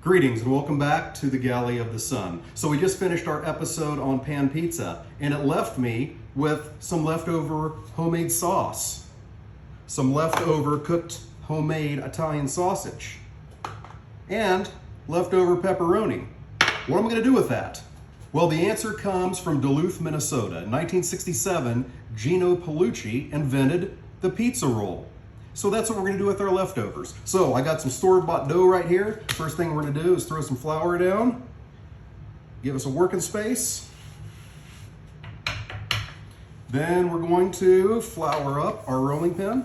Greetings and welcome back to the Galley of the Sun. So we just finished our episode on pan pizza and it left me with some leftover homemade sauce, some leftover cooked homemade Italian sausage, and leftover pepperoni. What am I going to do with that? Well, the answer comes from Duluth, Minnesota. In 1967, Gino Paolucci invented the pizza roll. So that's what we're gonna do with our leftovers. So I got some store-bought dough right here. First thing we're gonna do is throw some flour down, give us a working space. Then we're going to flour up our rolling pin.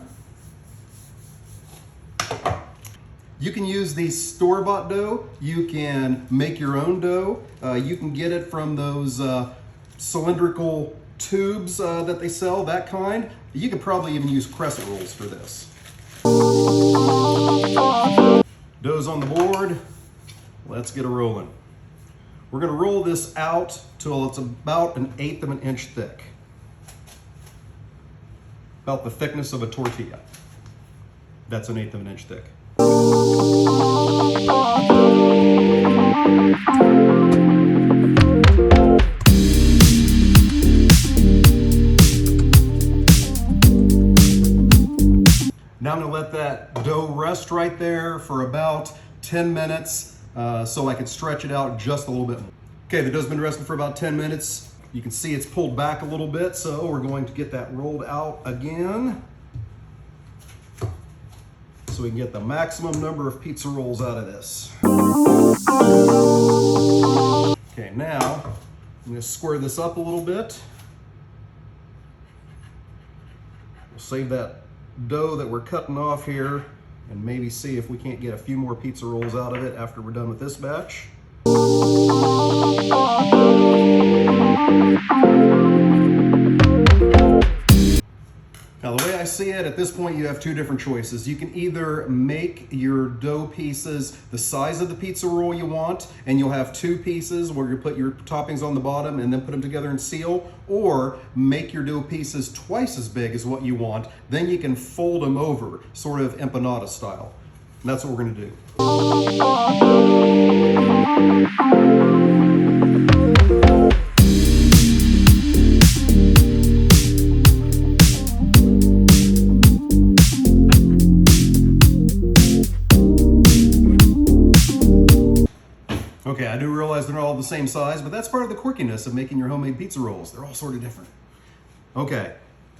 You can use the store-bought dough. You can make your own dough. You can get it from those cylindrical tubes that they sell, that kind. You could probably even use crescent rolls for this. Dough's on the board. Let's get it rolling. We're going to roll this out till it's about 1/8 of an inch thick. About the thickness of a tortilla. That's 1/8 of an inch thick. Now I'm going to let that dough rest right there for about 10 minutes so I can stretch it out just a little bit more. Okay, the dough's been resting for about 10 minutes. You can see it's pulled back a little bit, so we're going to get that rolled out again so we can get the maximum number of pizza rolls out of this. Okay, now I'm going to square this up a little bit. We'll save that dough that we're cutting off here and maybe see if we can't get a few more pizza rolls out of it after we're done with this batch. Now the way I see it, at this point you have two different choices. You can either make your dough pieces the size of the pizza roll you want, and you'll have two pieces where you put your toppings on the bottom and then put them together and seal, or make your dough pieces twice as big as what you want, then you can fold them over, sort of empanada style. And that's what we're gonna do. Okay, I do realize they're not all the same size, but that's part of the quirkiness of making your homemade pizza rolls. They're all sort of different. Okay,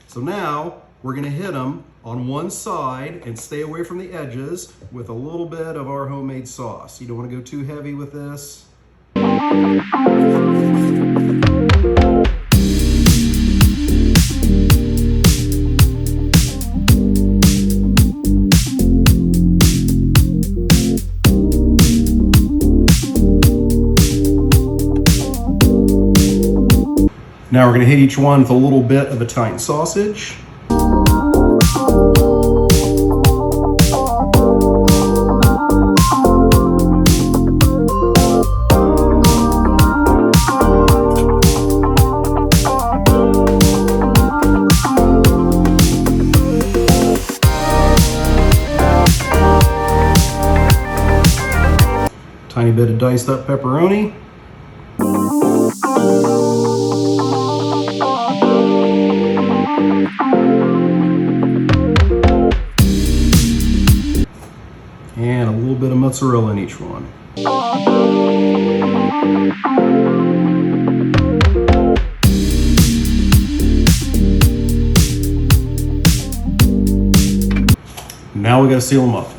so now we're gonna hit them on one side and stay away from the edges with a little bit of our homemade sauce. You don't wanna go too heavy with this. Now we're going to hit each one with a little bit of Italian sausage. Tiny bit of diced up pepperoni. And a little bit of mozzarella in each one. Now we got to seal them up.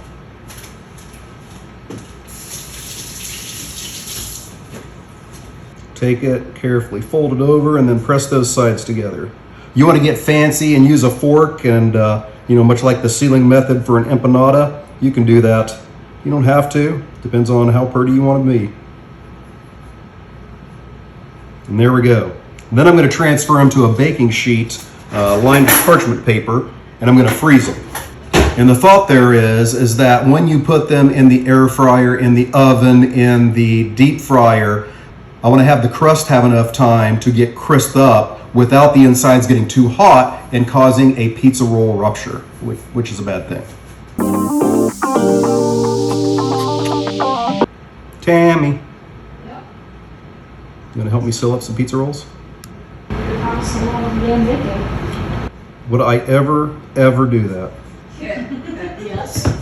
Take it, carefully fold it over, and then press those sides together. You want to get fancy and use a fork, and much like the sealing method for an empanada, you can do that. You don't have to. Depends on how pretty you want to be. And there we go. Then I'm going to transfer them to a baking sheet lined with parchment paper, and I'm going to freeze them. And the thought there is that when you put them in the air fryer, in the oven, in the deep fryer, I want to have the crust have enough time to get crisped up without the insides getting too hot and causing a pizza roll rupture, which is a bad thing. Tammy, Yep. you gonna help me sew up some pizza rolls? Probably some more than they do. Would I ever do that? Yes.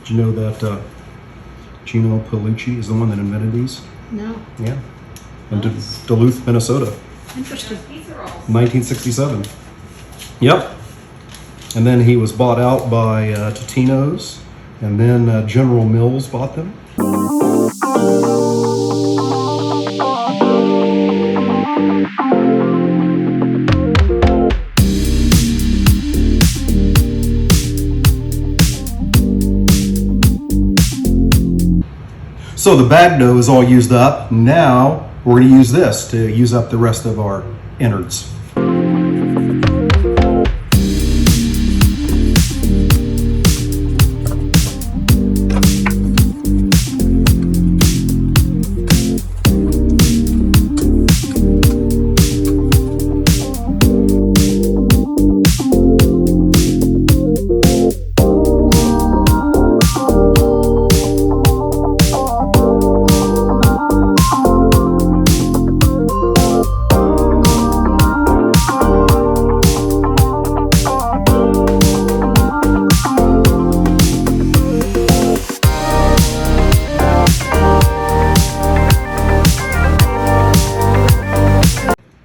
Did you know that Gino Paolucci is the one that invented these? No. Yeah. In Duluth, Minnesota, Interesting. 1967. Yep. And then he was bought out by Totino's, and then General Mills bought them. So the bag dough is all used up. Now we're going to use this to use up the rest of our innards.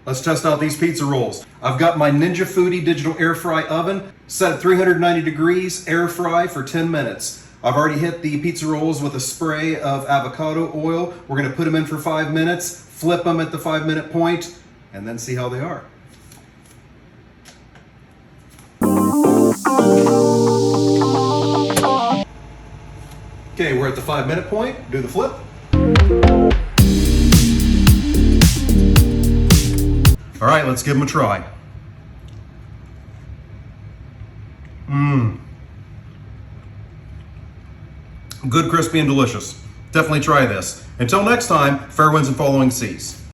Let's test out these pizza rolls. I've got my Ninja Foodi digital air fry oven set at 390 degrees, air fry for 10 minutes. I've already hit the pizza rolls with a spray of avocado oil. We're gonna put them in for 5 minutes, flip them at the 5-minute point, and then see how they are. Okay, we're at the 5-minute point. Do the flip. All right, let's give them a try. Good, crispy, and delicious. Definitely try this. Until next time, fair winds and following seas.